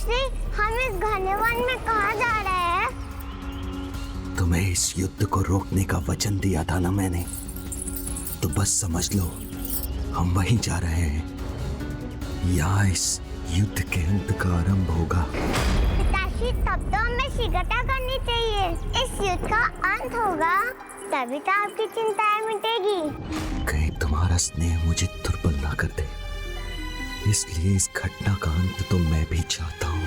पिताश्री, हम इस घने वन में कहाँ जा रहे हैं? तुम्हें इस युद्ध को रोकने का वचन दिया था ना मैंने, तो बस समझ लो हम वहीं जा रहे हैं। यहाँ इस युद्ध के अंत का आरंभ होगा। पिताश्री, तब तो हमें शीघ्रता करनी चाहिए। इस युद्ध का अंत होगा, तभी तो आपकी चिंताएं मिटेगी। कहीं तुम्हारा स्नेह मुझे दुर्बल ना कर दे, इसलिए इस घटना का अंत तो मैं भी चाहता हूँ।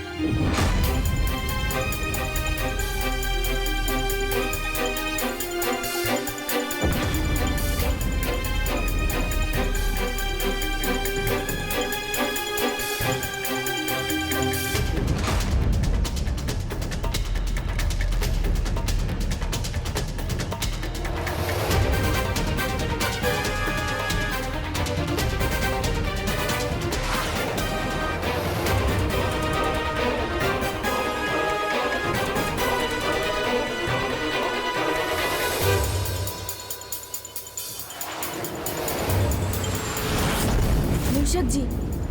मूषक जी,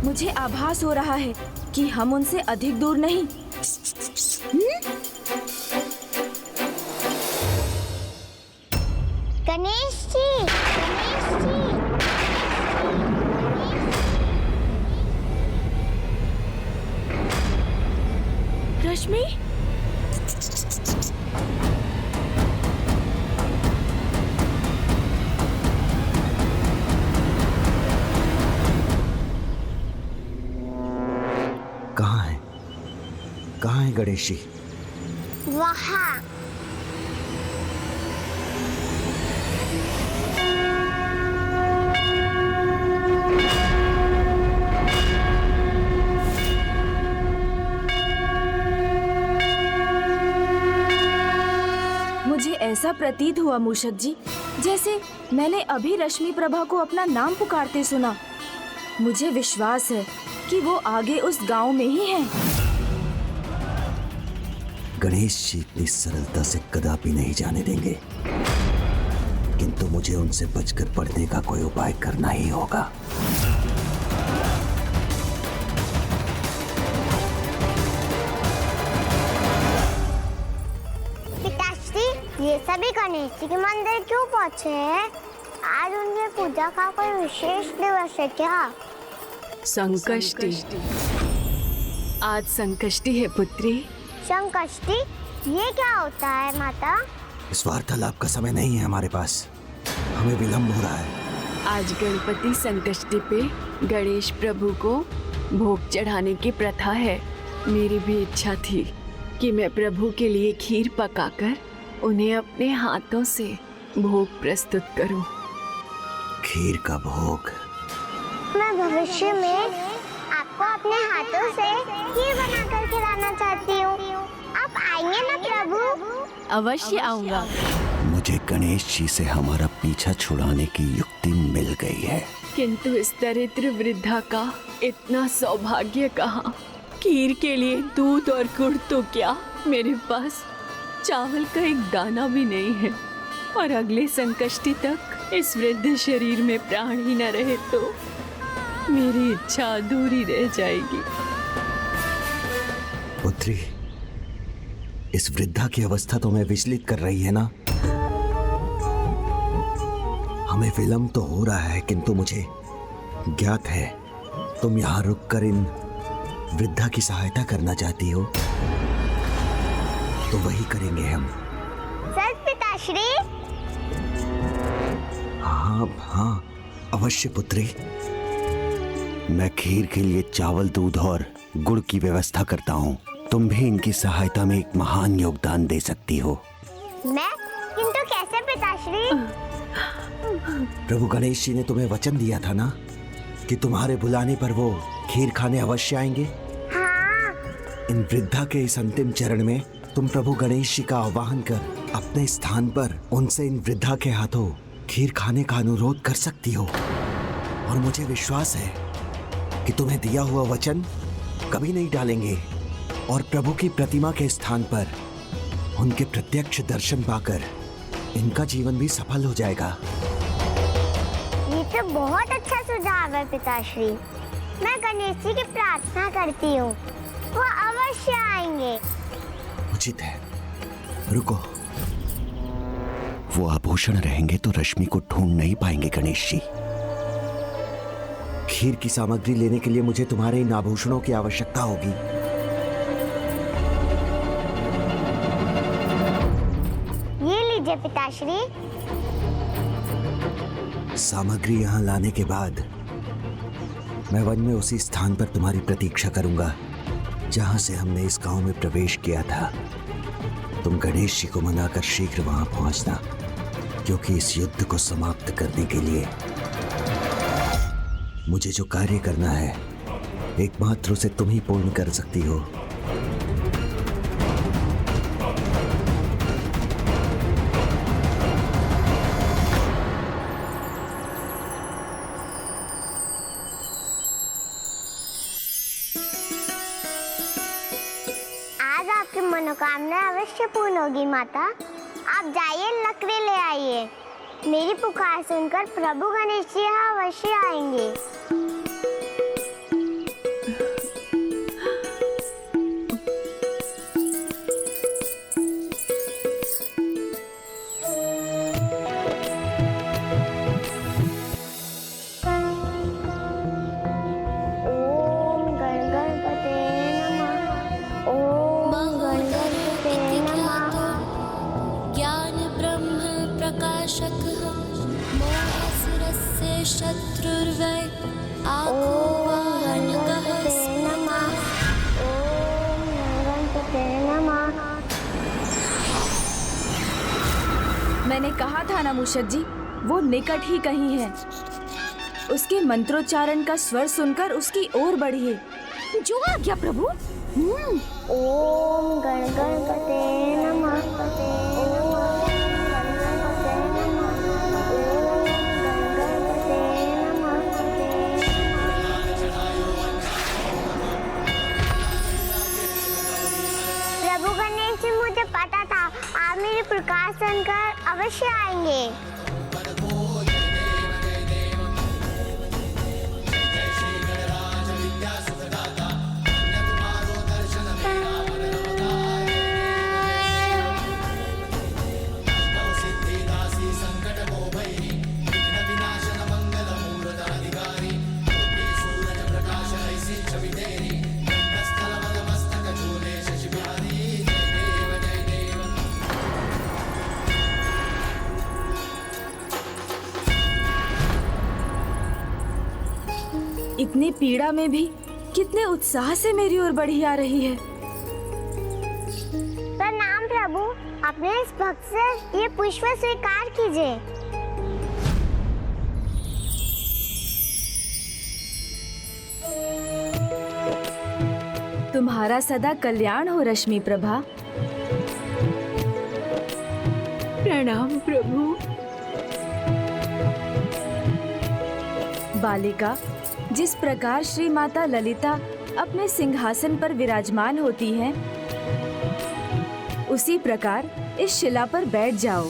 मुझे आभास हो रहा है कि हम उनसे अधिक दूर नहीं। गणेश जी, गणेश जी। रश्मि, कहाँ है गणेश जी? वहाँ। मुझे ऐसा प्रतीत हुआ मूषक जी, जैसे मैंने अभी रश्मि प्रभा को अपना नाम पुकारते सुना। मुझे विश्वास है कि वो आगे उस गांव में ही हैं। गणेश जी इतनी सरलता से कदापि नहीं जाने देंगे, किंतु मुझे उनसे बचकर पढ़ने का कोई उपाय करना ही होगा। पिताश्री, ये सभी गणेश जी के मंदिर क्यों पहुँचे हैं? आज उनकी पूजा का कोई विशेष दिवस है क्या? संकष्टी। आज संकष्टी है पुत्री। संकष्टी, ये क्या होता है माता? इस वार्तालाप का समय नहीं है हमारे पास, हमें विलंब हो रहा है। आज गणपति संकष्टी पे गणेश प्रभु को भोग चढ़ाने की प्रथा है। मेरी भी इच्छा थी कि मैं प्रभु के लिए खीर पकाकर उन्हें अपने हाथों से भोग प्रस्तुत करूं। खीर का भोग? मैं भविष्य में आपको अपने हाथों से खीर बनाकर खिलाना चाहती हूँ। आप आएंगे ना प्रभु? अवश्य आऊंगा। मुझे गणेश जी से हमारा पीछा छुड़ाने की युक्ति मिल गई है, किंतु इस दरिद्र वृद्धा का इतना सौभाग्य कहाँ। खीर के लिए दूध और गुड़ तो क्या, मेरे पास चावल का एक दाना भी नहीं है। और अगले संकष्टी तक इस वृद्ध शरीर में प्राण ही न रहे तो मेरी इच्छा अधूरी रह जाएगी। पुत्री, इस वृद्धा की अवस्था तुम्हें विचलित कर रही है ना? हमें विलंब तो हो रहा है, किंतु मुझे ज्ञात है तुम यहाँ रुककर इन वृद्धा की सहायता करना चाहती हो, तो वही करेंगे हम। सच पिताश्री? हाँ हाँ, अवश्य पुत्री। मैं खीर के लिए चावल, दूध और गुड़ की व्यवस्था करता हूँ। तुम भी इनकी सहायता में एक महान योगदान दे सकती हो। मैं? किंतु कैसे पिताश्री? प्रभु गणेश जी ने तुम्हें वचन दिया था ना कि तुम्हारे बुलाने पर वो खीर खाने अवश्य आएंगे। हाँ। इन वृद्धा के इस अंतिम चरण में तुम प्रभु गणेश जी का आह्वान कर अपने स्थान पर उनसे इन वृद्धा के हाथों खीर खाने का अनुरोध कर सकती हो। और मुझे विश्वास है कि तुम्हें दिया हुआ वचन कभी नहीं टालेंगे और प्रभु की प्रतिमा के स्थान पर उनके प्रत्यक्ष दर्शन पाकर इनका जीवन भी सफल हो जाएगा। ये तो बहुत अच्छा सुझाव है पिताश्री। मैं गणेश जी की प्रार्थना करती हूँ, वो अवश्य आएंगे। उचित है, रुको। वो आभूषण रहेंगे तो रश्मि को ढूंढ नहीं पाएंगे गणेश जी। खीर की सामग्री लेने के लिए मुझे तुम्हारे इन आभूषणों की आवश्यकता होगी। ये लीजिए पिताश्री। सामग्री यहाँ लाने के बाद मैं वन में उसी स्थान पर तुम्हारी प्रतीक्षा करूंगा जहां से हमने इस गांव में प्रवेश किया था। तुम गणेश जी को मनाकर शीघ्र वहां पहुंचना, क्योंकि इस युद्ध को समाप्त करने के लिए मुझे जो कार्य करना है एकमात्र उसे तुम ही पूर्ण कर सकती हो। आज आपकी मनोकामना अवश्य पूर्ण होगी माता। आप जाइए, लकड़ी ले आइए। मेरी पुकार सुनकर प्रभु गणेश जी यहाँ अवश्य आएंगे। ओम गण गणपते नमः। ओम गण गणपते नमः। ज्ञान ब्रह्म प्रकाशकः मोहसुरस्य शत्रुर्वै ओम आकुवाहनकः गणपते नमः। ओम गणपते नमः। मैंने कहा था ना मूषक जी, वो निकट ही कहीं है। उसके मंत्रोच्चारण का स्वर सुनकर उसकी ओर बढ़िए। जो आज्ञा प्रभु। ओम गण गणपते नमः। ओम गण गणपते नमः। ओम गण गणपते नमः। प्रभु गणेश जी, मुझे पता था आप मेरी पुकार सुनकर अवश्य आएंगे। इतनी पीड़ा में भी कितने उत्साह से मेरी ओर बढ़ी आ रही है। प्रणाम प्रभु, अपने इस भक्त से ये पुष्प स्वीकार कीजिए। तुम्हारा सदा कल्याण हो रश्मि प्रभा। प्रणाम प्रभु। बालिका, जिस प्रकार श्री माता ललिता अपने सिंहासन पर विराजमान होती हैं, उसी प्रकार इस शिला पर बैठ जाओ।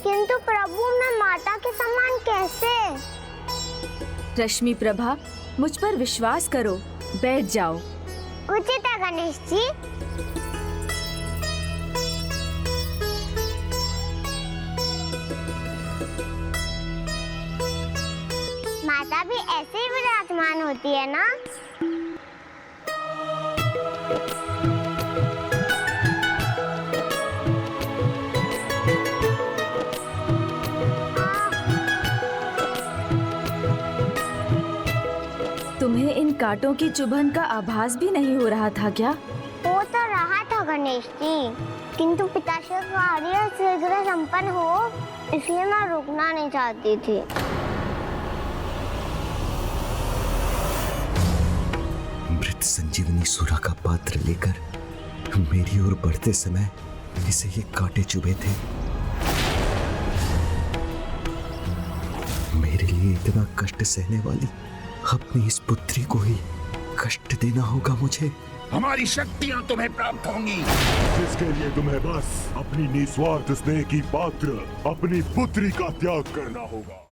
किंतु प्रभु, मैं माता के समान कैसे? रश्मि प्रभा, मुझ पर विश्वास करो, बैठ जाओ। उचित है गणेश जी। माता भी ऐसे ही विराजमान होती है ना? तुम्हें इन कांटों की चुभन का आभास भी नहीं हो रहा था क्या? हो तो रहा था गणेश जी, किंतु पिताश्री का कार्य शीघ्र संपन्न हो, इसलिए मैं रुकना नहीं चाहती थी। मृत संजीवनी सुरा का पात्र लेकर मेरी ओर बढ़ते समय इसे ये कांटे चुभे थे। मेरे लिए इतना कष्ट सहने वाली अपनी इस पुत्री को ही कष्ट देना होगा मुझे। हमारी शक्तियां तुम्हें प्राप्त होंगी, जिसके लिए तुम्हें बस अपनी निस्वार्थ स्नेह की पात्र अपनी पुत्री का त्याग करना होगा।